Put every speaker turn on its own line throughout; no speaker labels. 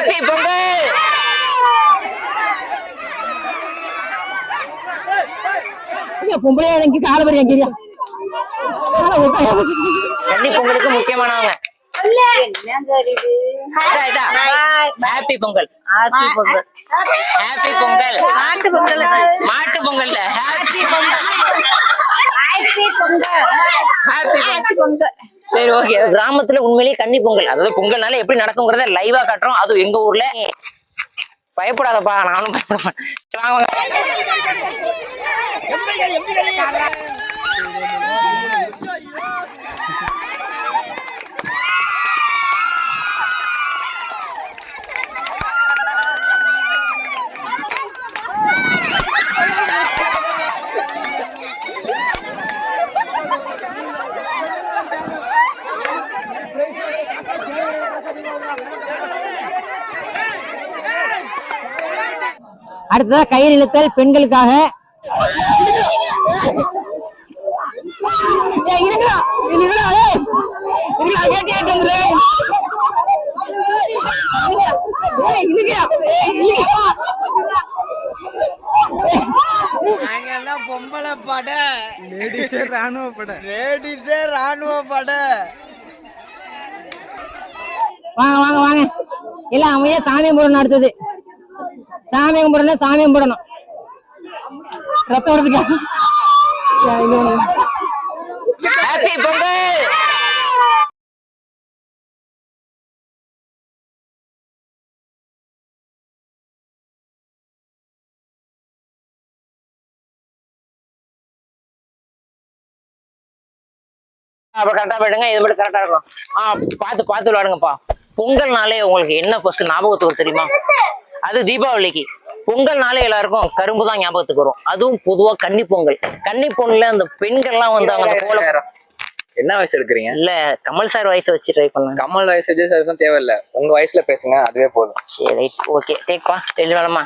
Happy Pongal.
பொம்பளை காலவரி எங்கிரியா
கன்னி பொங்கலுக்கு முக்கியமானவங்க. Happy Pongal.
Happy Pongal.
Happy Pongal.
மாட்டு பொங்கல்.
மாட்டு பொங்கல்ல ஹாப்பி பொங்கல்.
ஹாப்பி பொங்கல்.
சரி ஓகே. கிராமத்துல உண்மையிலேயே கன்னி பொங்கல், அதாவது பொங்கல்னால எப்படி நடக்குங்கிறத லைவா காட்டுறோம். அதுவும் எங்க ஊர்ல. பயப்படாதப்பா, நானும் பயப்பட.
அடுத்ததா கயிறு இழுத்தல் பெண்களுக்காக.
பொம்பளை பட, லேடிஸே ராணுவ பட, லேடிஸே ராணுவ பட.
வாங்க வாங்க வாங்க எல்லாம் அமைதியா சாமியம் போடணும். அடுத்தது சாமியம் போடணும், சாமியம் போடணும். ரத்தம் வருதுக்கா.
ஹாப்பி பொங்கல். அப்புறம் கரெக்டா போயிடுங்க. இது மட்டும் கரெக்டா இருக்கும். பார்த்து விளையாடுங்கப்பா. பொங்கல்னாலே உங்களுக்கு என்ன ஃபர்ஸ்ட் ஞாபகத்துக்கு தெரியுமா? அது தீபாவளிக்கு. பொங்கல்னாலே எல்லாருக்கும் கரும்பு தான் ஞாபகத்துக்கு வரும். அதுவும் பொதுவா கன்னி பொங்கல். கன்னி பொங்கல்ல அந்த பெண்கள்லாம் வந்து அவங்க கோலம்.
என்ன வயசு எடுக்கிறீங்க?
இல்ல கமல் சார் வயசை வச்சு ட்ரை பண்ணுங்க.
கமல் வயசு எதுவும் தேவையில்லை, உங்க வயசுல பேசுங்க, அதுவே போதும்.
சரி ரைட் ஓகே. டேக்ப்பா டெல்லி வேணாமா?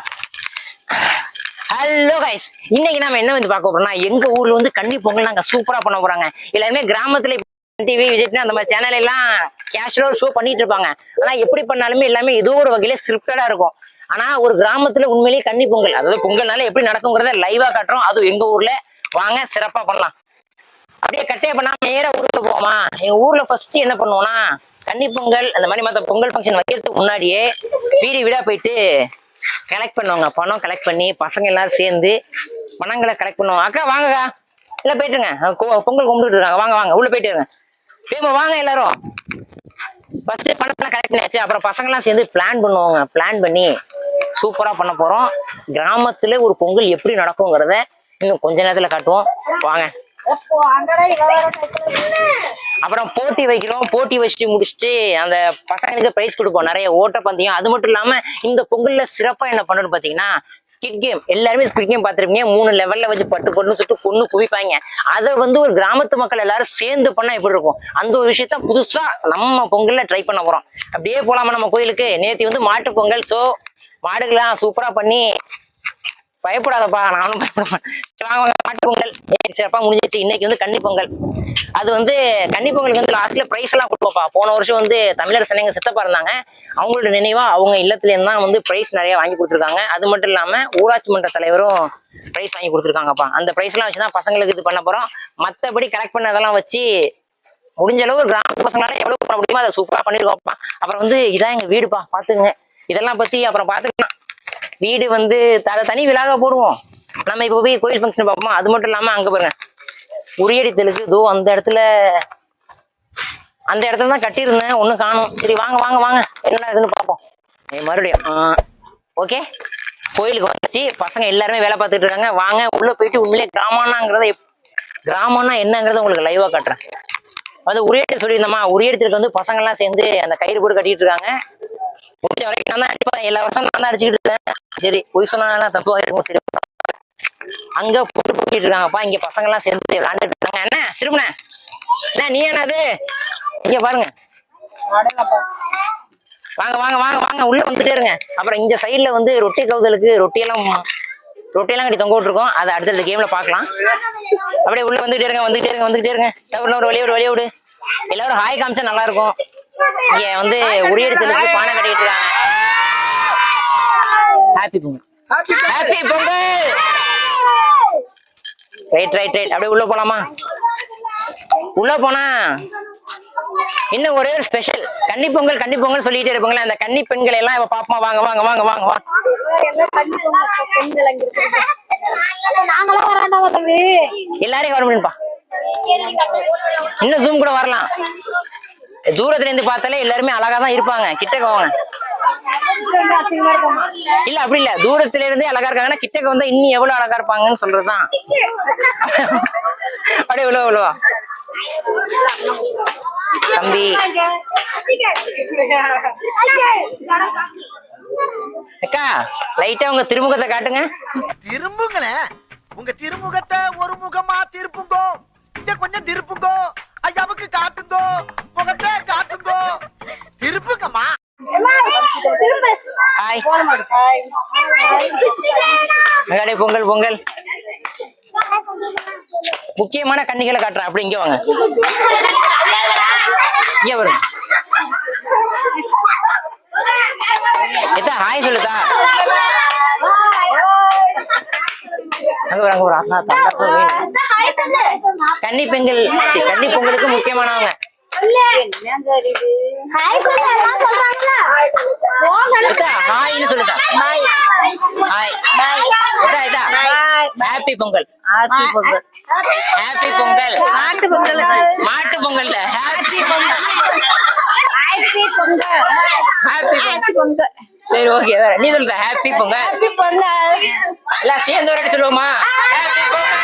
ஹலோ கைஸ், இன்னைக்கு நம்ம என்ன வந்து பார்க்க போறோம்னா, எங்க ஊர்ல வந்து கன்னி பொங்கல் நாங்க சூப்பரா பண்ண போறாங்க. எல்லாருமே கிராமத்துல டிவி விஜய் அந்த மாதிரி சேனல் எல்லாம் கேஷுவலா ஷோ பண்ணிட்டு இருப்பாங்க. ஆனா எப்படி பண்ணாலுமே எல்லாமே ஏதோ ஒரு வகையில ஸ்கிரிப்டடா இருக்கும். ஆனா ஒரு கிராமத்துல உண்மையிலேயே கன்னி பொங்கல், அதாவது பொங்கல்னால எப்படி நடக்குங்கிறத லைவா காட்டுறோம். அதுவும் எங்க ஊர்ல. வாங்க சிறப்பா பண்ணலாம். அப்படியே கட்டையை பண்ணாம நேரா ஊருக்கு போவோமா? எங்க ஊர்ல ஃபர்ஸ்ட் என்ன பண்ணுவோம்னா, கன்னி பொங்கல் அந்த மாதிரி மற்ற பொங்கல் ஃபங்க்ஷன் வைக்கிறதுக்கு முன்னாடியே வீடு வீடா போயிட்டு கலெக்ட் பண்ணுவாங்க. பணம் கலெக்ட் பண்ணி பசங்க எல்லாரும் சேர்ந்து பணங்களை கலெக்ட் பண்ணுவாங்க. அக்கா வாங்கக்கா, இல்ல போயிட்டுருங்க, பொங்கல் கும்பிட்டு இருக்காங்க. வாங்க வாங்க உள்ள போயிட்டு இருங்க. வாங்க எல்லாரும். ஃபர்ஸ்ட் பணத்தெல்லாம் கலெக்ட் பண்ணியாச்சு. அப்புறம் பசங்கெல்லாம் சேர்ந்து பிளான் பண்ணுவாங்க. பிளான் பண்ணி சூப்பரா பண்ண போறோம். கிராமத்துல ஒரு பொங்கல் எப்படி நடக்குங்கிறத இன்னும் கொஞ்ச நேரத்துல காட்டுவோம். வாங்க. அப்புறம் போட்டி வைக்கிறோம். போட்டி வச்சுட்டு முடிச்சுட்டு அந்த பசங்களுக்கு பிரைஸ் கொடுப்போம். நிறைய ஓட்டப்பந்தயம். அது மட்டும் இல்லாம இந்த பொங்கல்ல சிறப்பா என்ன பண்ணணும்னு பாத்தீங்கன்னா, ஸ்கிட் கேம். எல்லாருமே ஸ்கிட் கேம் பார்த்திருப்பீங்க. 3 லெவல்ல வச்சு பட்டு சுட்டு பொண்ணு குவிப்பாங்க. அதை வந்து ஒரு கிராமத்து மக்கள் எல்லாரும் சேர்ந்து பண்ணா எப்படி இருக்கும், அந்த ஒரு விஷயத்த புதுசா நம்ம பொங்கல்ல ட்ரை பண்ண போறோம். அப்படியே போலாமா நம்ம கோயிலுக்கு? நேற்று வந்து மாட்டு பொங்கல். சோ மாடுகள்லாம் சூப்பரா பண்ணி. பயப்படாதப்பா, நானும் பயப்பட. மாட்டு பொங்கல் சிறப்பா முடிஞ்சிச்சு. இன்னைக்கு வந்து கன்னி பொங்கல். அது வந்து கன்னி பொங்கலுக்கு வந்து லாஸ்ட்ல பிரைஸ் எல்லாம் கொடுப்போம்ப்பா. போன வருஷம் வந்து தமிழரசன் எங்க சித்தப்பா இருந்தாங்க. அவங்களோட நினைவா அவங்க இல்லத்துல இருந்தா வந்து பிரைஸ் நிறைய வாங்கி கொடுத்துருக்காங்க. அது மட்டும் இல்லாம ஊராட்சி மன்ற தலைவரும் பிரைஸ் வாங்கி கொடுத்துருக்காங்கப்பா. அந்த பிரைஸ் எல்லாம் வச்சுதான் பசங்களுக்கு இது பண்ண போறோம். மத்தபடி கலெக்ட் பண்ணதெல்லாம் வச்சு முடிஞ்ச அளவு கிராம பசங்களால எவ்வளவு பண்ண முடியுமோ அதை சூப்பரா பண்ணிருக்கோம்ப்பா. அப்புறம் வந்து இதான் எங்க வீடுப்பா, பாத்துங்க. இதெல்லாம் பத்தி அப்புறம் பாத்துக்கலாம். வீடு வந்து தனி விழாக போடுவோம். நம்ம இப்போ போய் கோயில் ஃபங்க்ஷன் பார்ப்போம். அது மட்டும் இல்லாம அங்க பாருங்க உரியடி தெலுங்கு. இதோ அந்த இடத்துல தான் கட்டியிருந்தேன். ஒன்னும் காணும். சரி வாங்க வாங்க வாங்க என்ன இதுன்னு பார்ப்போம். மறுபடியும் ஓகே. கோயிலுக்கு வந்துச்சு. பசங்க எல்லாருமே வேலை பார்த்துட்டு இருக்காங்க. வாங்க உள்ள போயிட்டு உண்மையிலே கிராமம்னா என்னங்கிறத உங்களுக்கு லைவா காட்டுறேன். அது உரியடி சொல்லியிருந்தோமா, உரியடத்துக்கு வந்து பசங்க எல்லாம் சேர்ந்து அந்த கயிறு போட்டு கட்டிட்டு இருக்காங்க. முடிஞ்ச வரைக்கும் நான் தான் அடிப்பேன். எல்லா வருஷம் நான் தான் அடிச்சுக்கிட்டு இருக்கேன். சரி பொய் சொன்னா தப்புவா இருக்கும். சரி அங்க போட்டு போட்டிட்டு இருக்காங்கப்பா. இங்க பசங்க எல்லாம் சேர்ந்து விளையாண்டுட்டு இருக்காங்க. என்ன திரும்புன என்ன நீ என்னது இங்க பாருங்க. வாங்க வாங்க வாங்க வாங்க உள்ள வந்துட்டே இருங்க. அப்புறம் இந்த சைட்ல வந்து ரொட்டி கவுதலுக்கு ரொட்டியெல்லாம் கட்டி தொங்க விட்டுருக்கோம். அதை அடுத்த கேம்ல பாக்கலாம். அப்படியே உள்ள வந்துட்டே இருங்க. ஒரு வழியா விடு. எல்லாரும் ஹாய் காமிச்சா நல்லா இருக்கும். இங்க வந்து உரியெடுத்தலுக்கு பானை கட்டிட்டு இருக்காங்க. Happy Pongal happy Pongal. Right அப்படியே உள்ள போலாமா? உள்ள போனா இன்னும் ஒரே ஒரு ஸ்பெஷல் கன்னி பொங்கல் சொல்லிட்டே இருப்பாங்களே, அந்த கன்னி பெண்கள் எல்லாம் இப்ப பாப்போமா? வாங்க வாங்க வாங்க வாங்க வாங்க. எல்லாரையும் கவர் பண்ணிப்பா. இன்னும் ஜூம் கூட வரலாம். தூரத்துல இருந்து பார்த்தாலே எல்லாருமே அழகா தான் இருப்பாங்க. கிட்டக்க வாங்க. இல்ல அப்படி இல்ல, தூரத்துல இருந்தே அழகா இருக்காங்கன்னா கிட்டக்க வந்தா இன்னும் எவ்வளவு அழகா இருப்பாங்கன்னு சொல்றதுதான். அப்படியே உழவா தம்பி. அக்கா லைட்டா உங்க திருமுகத்தை காட்டுங்க.
திரும்புங்களேன், உங்க திருமுகத்தை ஒரு முகமா திருப்புங்கோ. இங்க கொஞ்சம் திருப்புங்கோ. ஐயாவுக்கு காட்டுங்கோ, முகத்தை காட்டுங்கோ. திருப்புங்கம்மா.
ஹாய் அங்காடி பொங்கல் முக்கியமான கன்னிகளை காட்டுறேன். அப்படி இங்க வாங்க. இங்க வரும். எத்தா ஹாய் சொல்லுதா? அங்க ஒரு கன்னி பெண்கள் கன்னி பொங்கலுக்கு முக்கியமானவங்க. ஹாய்னு சொல்லுதா? Happy Pongal.
Happy Pongal.
Happy Pongal.
மாட்டு பொங்கல்.
மாட்டு Pongal. Happy Pongal.
Happy Pongal.
Happy Pongal. சரி ஓகே, வேற நீ சொல்ற ஹாப்பி பொங்கல்.
ஹாப்பி பொங்கல்.
எல்லாம் சேர்ந்து ஒரு இடத்துல சொல்லுவோமா? ஹாப்பி பொங்கல்.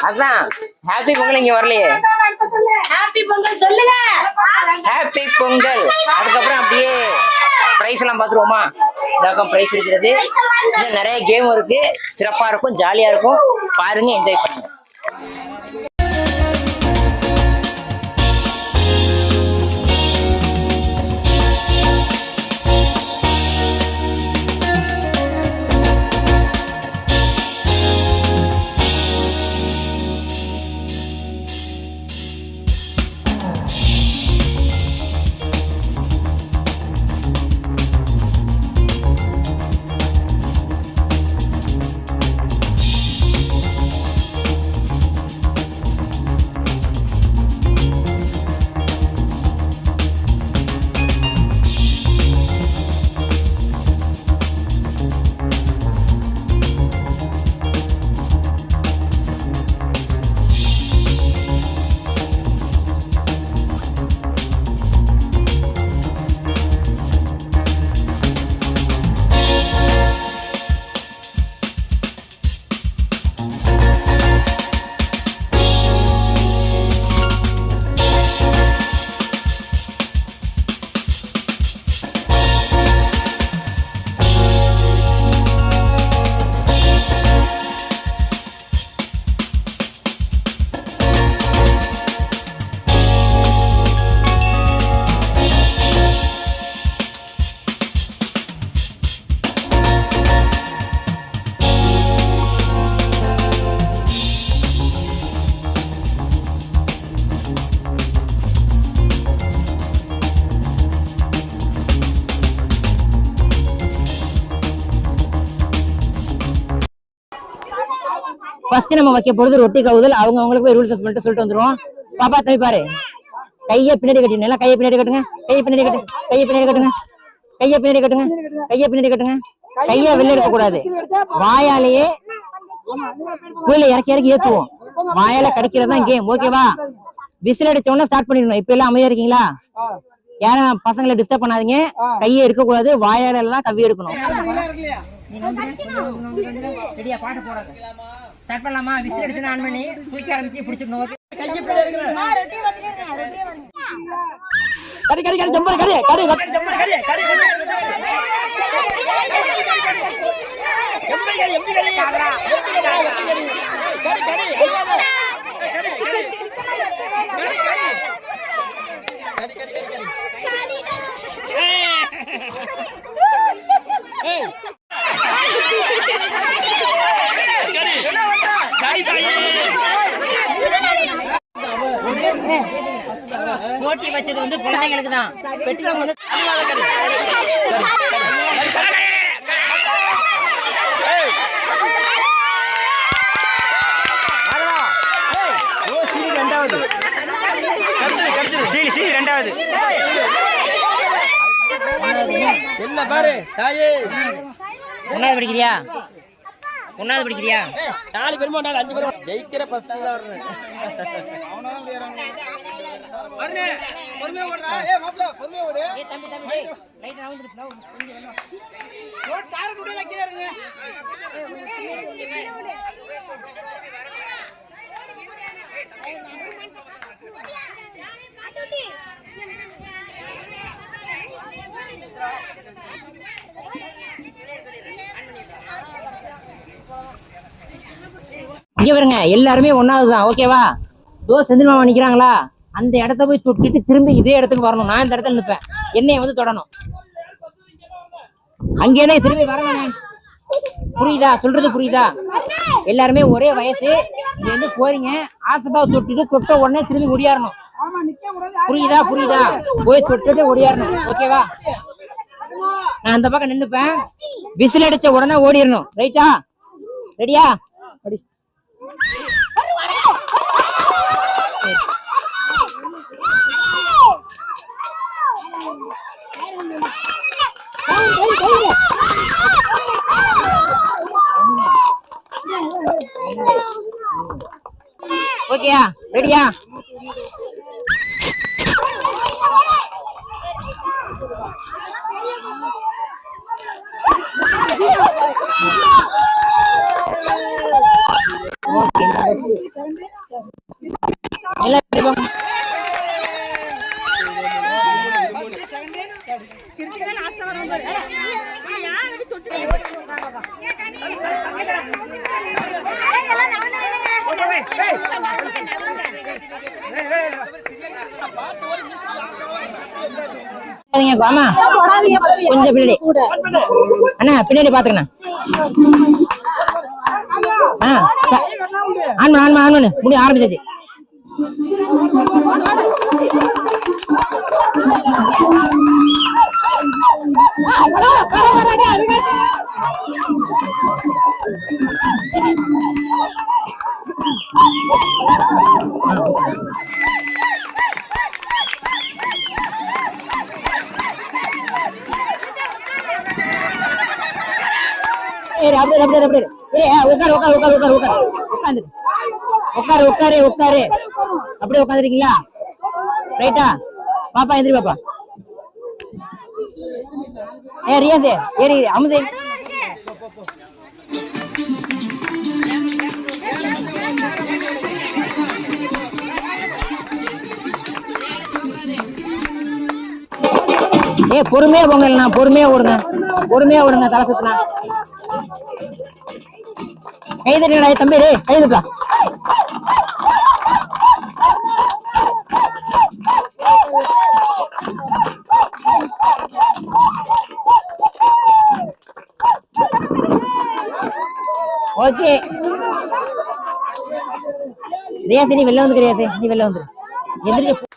அதான் ஹாப்பி பொங்கல் இங்க வரலையே.
ஹாப்பி பொங்கல் சொல்லுங்க.
ஹாப்பி பொங்கல். அதுக்கப்புறம் அப்படியே பிரைஸ் எல்லாம் பாத்துருவோமா? இதாக்கம் பிரைஸ் இருக்கிறது. இன்னும் நிறைய கேம் இருக்கு. சிறப்பா இருக்கும், ஜாலியா இருக்கும். பாருங்க, என்ஜாய் பண்ணுங்க. ஃபர்ஸ்ட் நம்ம வைக்க போறது ரொட்டி கவுதல். அவங்களுக்கு போய் ரூல்ஸ் பண்ணிட்டு சொல்லிட்டு வந்துருவோம். பாப்பா தம்பி பாரு, கையை பின்னாடி கட்டிங்க. எல்லாம் கையை பின்னாடி கட்டுங்க. கையை பின்னாடி கட்டு. கையை பின்னாடி கட்டுங்க. கையை பின்னாடி கட்டுங்க. கையை பின்னாடி கட்டுங்க. கையை வெளில எடுக்க கூடாது. வாயாலேயே கீழே இறக்கி ஏத்துவோம். வாயால கடிக்கிறது தான் கேம். ஓகேவா? விசில் அடிச்ச உடனே ஸ்டார்ட் பண்ணிடணும். இப்ப எல்லாம் அமைதியா இருக்கீங்களா? யாரும் பசங்களை டிஸ்டர்ப் பண்ணாதீங்க. கையை எடுக்க கூடாது. வாயால எல்லாம் கவ்வி எடுக்கணும். பாட்டு போடாது. ஸ்டார்ட் பண்ணலாமா? விசில் எடுத்து ஆன் பண்ணி தூக்கி ஆரம்பிச்சு பிடிச்சிடணும். ஓகே, கடி கடி கடி ஜம்பர் கடி கடி ஜம்பர் கடி கடி எம்பி கடி எம்பி கடி காதரா எம்பி கடி கடி கடி போட்டி வச்சது வந்து
குழந்தைங்களுக்கு தான். பெற்றவங்க வந்து
ரெண்டாவது
என்ன பாரு தாயே
ஒன்னாவது படிக்கிறியா? ஒன்னாவது படிக்கிறியா?
4 பேருமா 5 பேரும் ஜெயிக்கிற ஃபர்ஸ்ட் தான் வர்றேன்.
பொறுமையா ஓடுறா. ஏய் மாப்ள பொறுமையா ஓடு.
தம்பி டேய் லைட் நவுந்துரு ரோட் கார் குடில கீழ இருங்க. இங்க வருங்க, எல்லாருமே ஒன்னாவது தான். ஓகேவா? செந்தில் மாமா நிக்கிறாங்களா, அந்த இடத்த போய் சுட்டுட்டு திரும்பி இதே இடத்துக்கு வரணும். நான் இந்த இடத்துல நிற்பேன், என்னைய வந்து தொடணும். அங்கேனே திரும்பி வரணும். புரியுதா? சொல்றது புரியுதா? எல்லாருமே ஒரே வயசு. இங்க இருந்து போறீங்க, ஆசப்பாவை சுட்டுட்டு தொட்ட உடனே திரும்பி ஒடியாரணும். புரியுதா? புரியுதா? போய் தொட்டுட்டு ஒடியாரணும். ஓகேவா? நான் அந்த பக்கம் நின்னுப்பேன், விசில் அடிச்ச உடனே ஓடிடணும். ரைட்டா? ரெடியா? ஓகேயா? ரெடியா? எல்லாம் ஆமா கொஞ்சம் பின்னாடி அண்ணா, பின்னாடி பாத்துக்கண்ணா. ஆன்மா ஆன்மா ஆன்மா முடி ஆரம்பிச்சாச்சு. உட்காரு. அப்படியே உட்காந்துருக்கீங்களா? ரைட்டா? பாப்பா எந்திரி பாப்பா. ரியாசே ஏறி அமுதே. பொறுமையா போங்க, பொறுமையா ஓடுங்க, தலை சுத்தினா. கைதட்டா தம்பி, கைதட்டா. ஓகே ரியாசி, நீ வெளில வந்து ரியாசி, நீ வெளில வந்து எந்திரிக்க.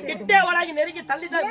கிட்டே வராங்க நெருங்கி தள்ளி தான்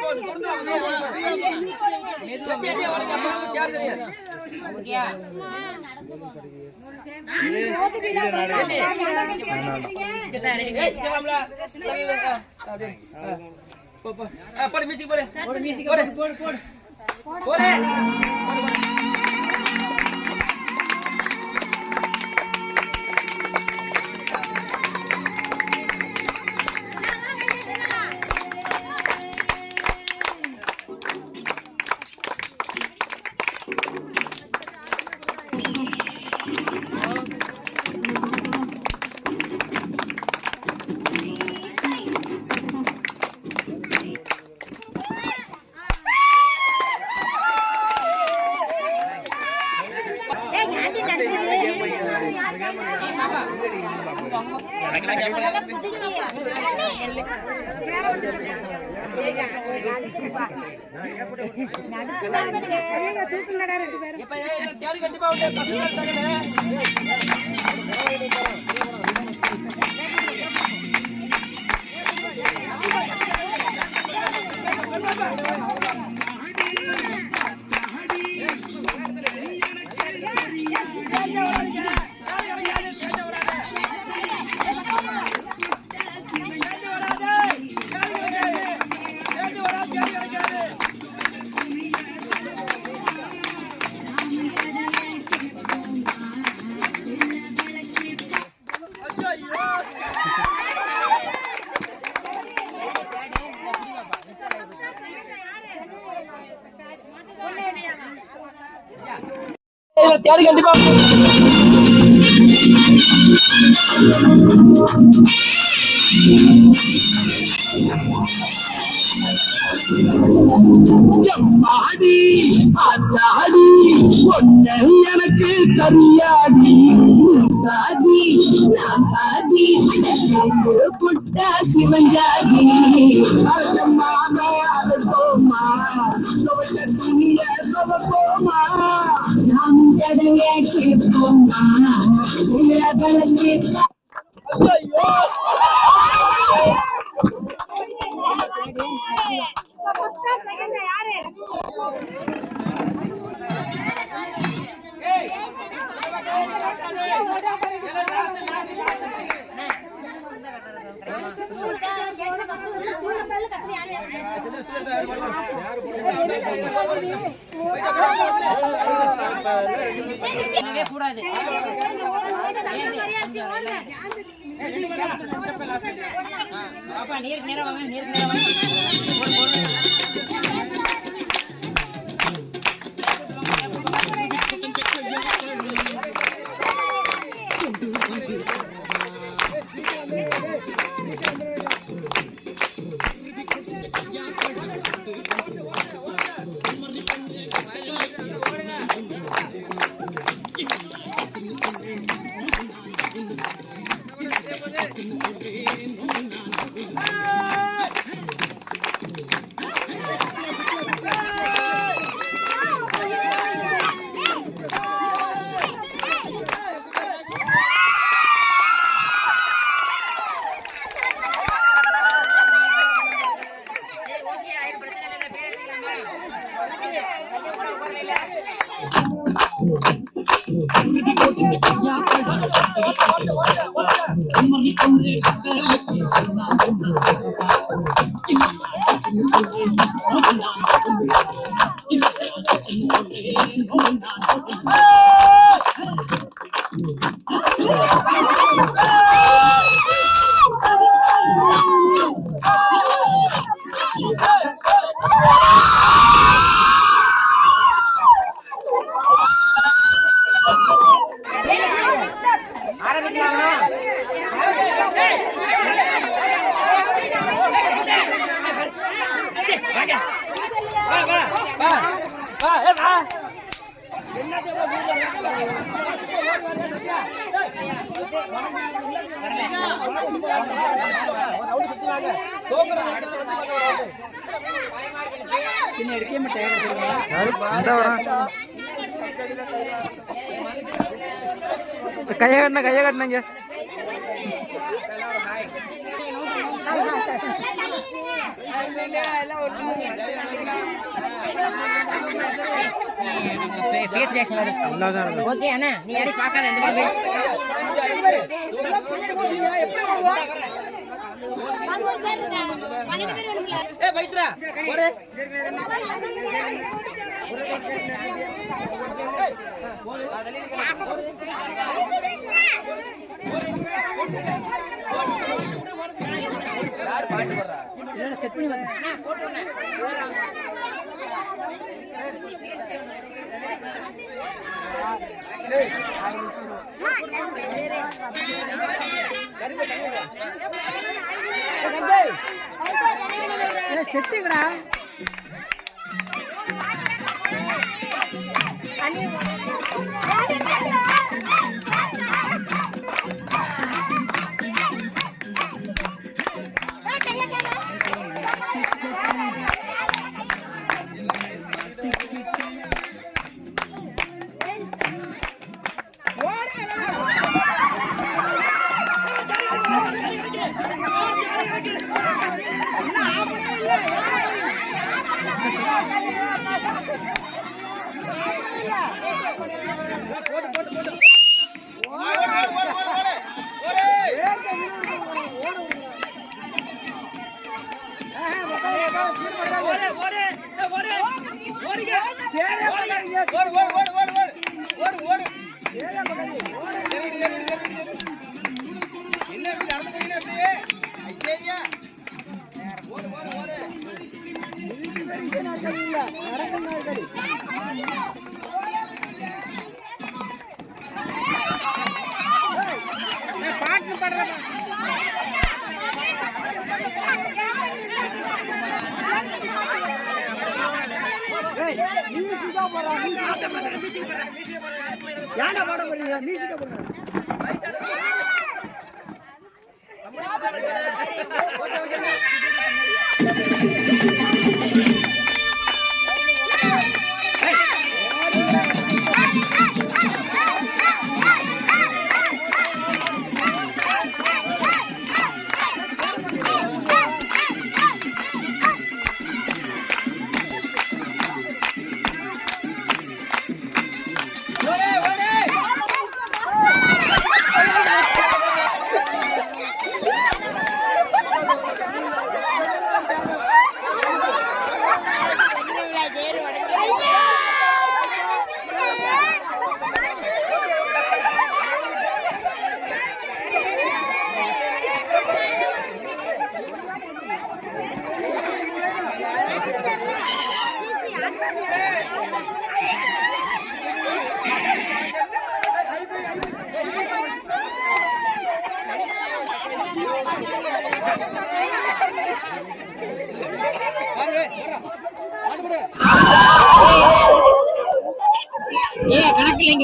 கண்டிப்பா தேடி கண்டிப்பா
ஆடி ஆடி ஒன்ன எனக்கு கரியாடி சாதி நான் சாதி புட்ட சிவஞ்சாதி மாமா அது போமா துணிய கேட்போமா நாம் கதையை கேட்போமா
கூடாது நீருக்கு நேரம் வாங்க நீருக்கு நேரம்
கையை கட்டினங்க
ஓகே அண்ணா நீ யாரை பார்க்காத இந்த மாதிரி
யார் பாட்டு போடுறா?
செட் பண்ணி செட்டுங்கடா
யானை பாட போறீங்க மியூசிக்க போடுங்க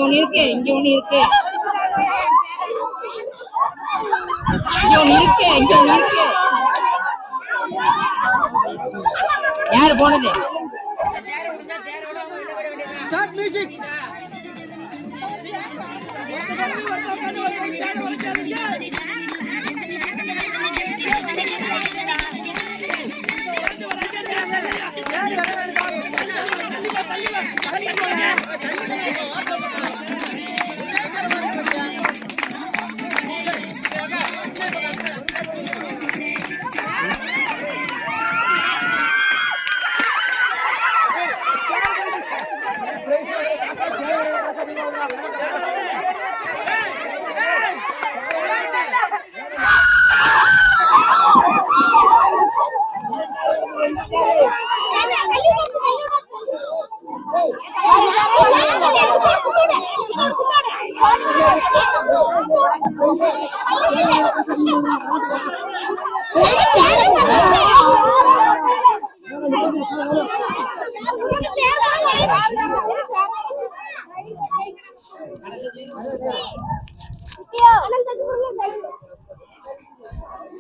ஒண்ணு இருக்கு, இங்க ஒண்ணு இருக்கு, இங்க ஒண்ணு இருக்கு, இங்க ஒண்ணு இருக்கு. யாரு போனது?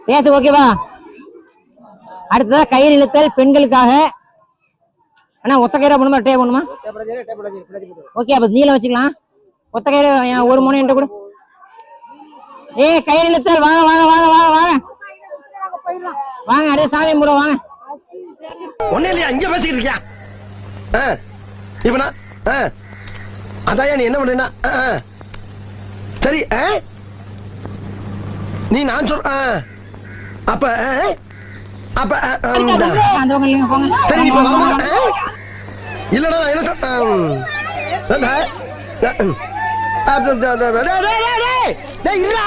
பேசு ஓகேவா? அடுத்ததா கயிறு இழுத்தல் பெண்களுக்காக. அண்ணா ஒத்த கயிறா போகணுமா டே போகணுமா? ஓகே, அப்ப நீளம் வச்சுக்கலாம். ஒத்த கயிறு ஒரு முனை என்கிட்ட கூட. கயிறு இழுத்தல், வாங்க வாங்க வாங்க வாங்க வாங்க வாங்க, அப்படியே சாமி கூட வாங்க.
ஒண்ணு இல்லையா, இங்க பேசிக்கிட்டு இருக்கியா? இப்ப நான் அதான் நீ என்ன பண்றீன்னா சரி, நீ நான் சொல்ற அப்ப அப்ப சரி இல்லடா என்ன இல்ல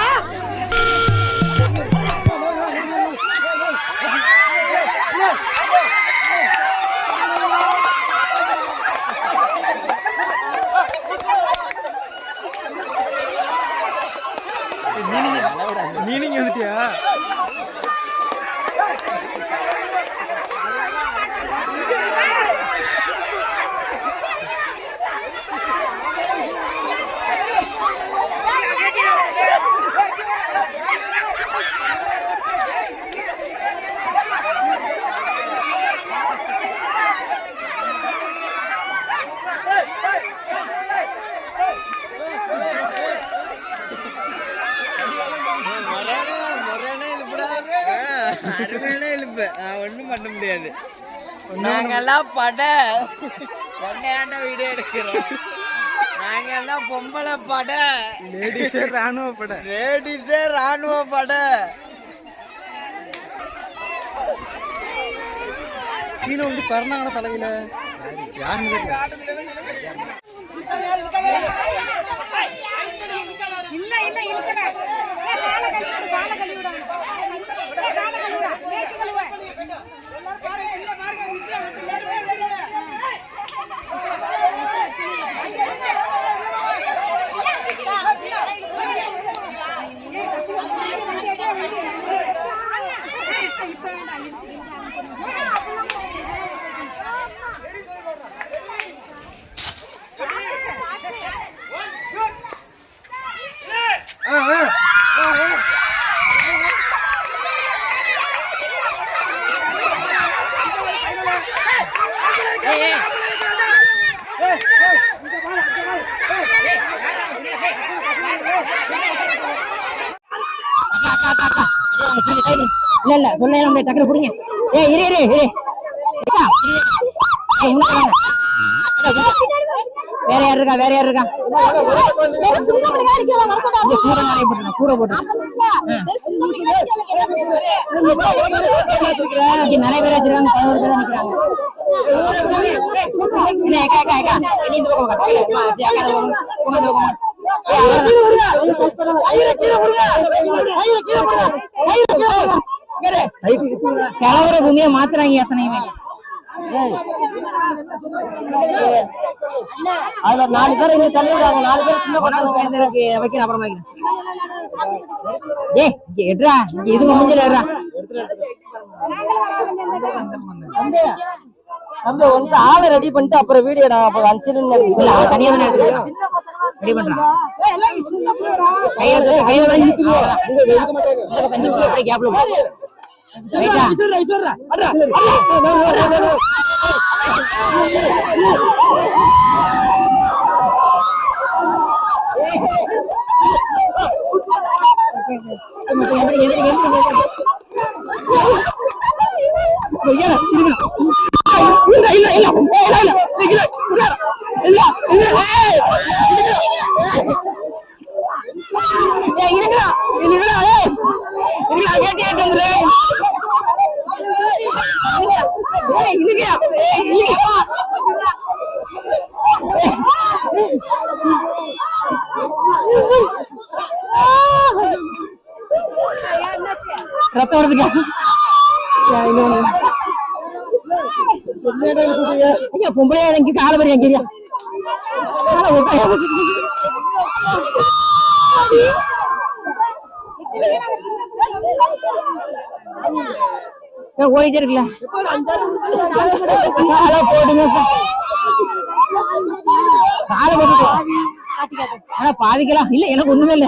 மீனிங் வந்துட்டியா? ஒண்ணும் பண்ண முடியாது. நாங்கெல்லாம் படம் வீடியோ எடுக்கிறோம். நாங்கெல்லாம் பொம்பளை படம், லேடிஸே ராணுவ படம். கீழே வந்து பறந்தாங்களா தலையில யாருன்னு
இல்ல சொல்ல டக்குனு புடிங்க. வேற யார் இருக்கா? கூட போட்டு நிறைய பேர் வச்சிருக்காங்க, 11 பேர் நிக்கிறாங்க. கலவர பூமியை மாத்துறாங்க எத்தனையுமே. அதுல 4 பேர் இங்க தள்ளிடுறாங்க, 4 பேர் சின்ன பசங்க வைக்கிறேன், அப்புறம் வைக்கிறேன். எட்ரா இது முடிஞ்சிடா தம்பி வந்து ஆளை ரெடி பண்ணிட்டு அப்புறம் வீடியோடா அப்புறம் அனுப்பிச்சு தனியா ரெடி பண்றான். கையில தூக்கு, கையில தூக்கு. அவ்வளவுதான். இந்த பக்கம் இந்த பக்கம் அப்படியே கேப்ல போ. ரைட்டா? ரத்தம் வருதுக்கா. பொம்பளை எனக்கு கால வரி எங்கேயா ஓடிட்டே இருக்குல்ல போடுங்க காலை போட்டு. ஆனா பாதிக்கலாம் இல்ல, எனக்கு ஒண்ணுமே இல்ல.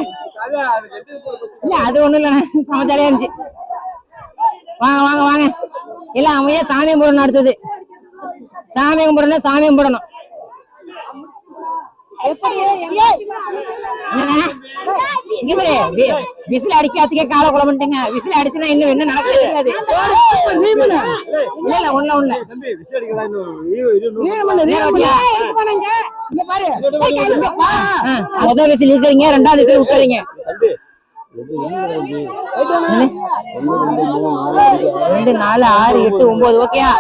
இல்ல அது ஒண்ணும் இல்ல, சமைச்சாலே இருந்துச்சு. வாங்க வாங்க வாங்க எல்லாம் அமையா சாமியம் போடணும். அடுத்தது சாமியம் போடணும், சாமியம் போடணும். விசில் அடிக்காதுக்கே காலை குழம்புட்டீங்க. விசில் அடிச்சுனா இன்னும் என்ன நடக்காது. இல்ல ஒண்ணு ஒண்ணு முதல் விசில் இருக்கிறீங்க, ரெண்டாவது விசில் விட்டுறீங்க. 2 4 6 8 9 ஓகேயா?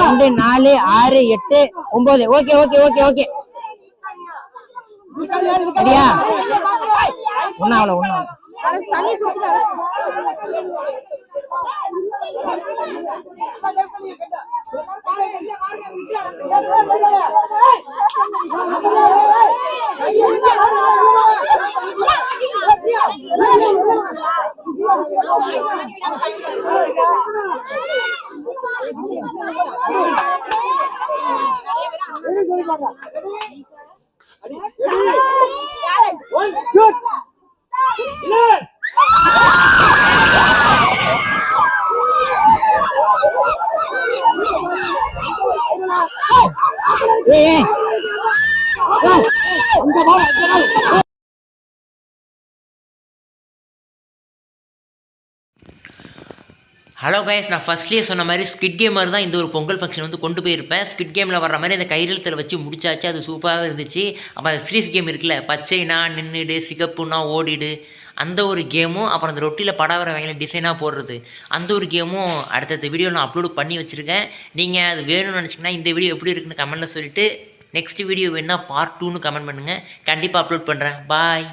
2 4 6 8 9 ஓகே ஓகே ஓகே ஓகே. சரியா? ஒண்ணாவல ஒண்ணாவல
ஹலோ கைஸ், நான் ஃபர்ஸ்ட்லேயே சொன்ன மாதிரி ஸ்குவிட் கேம் மாதிரி தான் இந்த ஒரு பொங்கல் ஃபங்க்ஷன் வந்து கொண்டு போயிருப்பேன். ஸ்குவிட் கேமில் வர்ற மாதிரி அந்த கையெழுத்தில் வச்சு முடிச்சாச்சு. அது சூப்பராக இருந்துச்சு. அப்போ அந்த ஃப்ரீஸ் கேம் இருக்குல்ல, பச்சைனா நின்றுடு, சிகப்புனா ஓடிடு, அந்த ஒரு கேமும், அப்புறம் அந்த ரொட்டியில் படம் வர வகையில் டிசைனாக போடுறது, அந்த ஒரு கேமும் அடுத்தடுத்த வீடியோ நான் அப்லோட் பண்ணி வச்சுருக்கேன். நீங்கள் அது வேணும்னு நினச்சிங்கன்னா இந்த வீடியோ எப்படி இருக்குன்னு கமெண்ட்டில் சொல்லிவிட்டு நெக்ஸ்ட் வீடியோ வேணுன்னா பார்ட் 2ன்னு கமெண்ட் பண்ணுங்கள். கண்டிப்பாக அப்லோட் பண்ணுறேன். பாய்.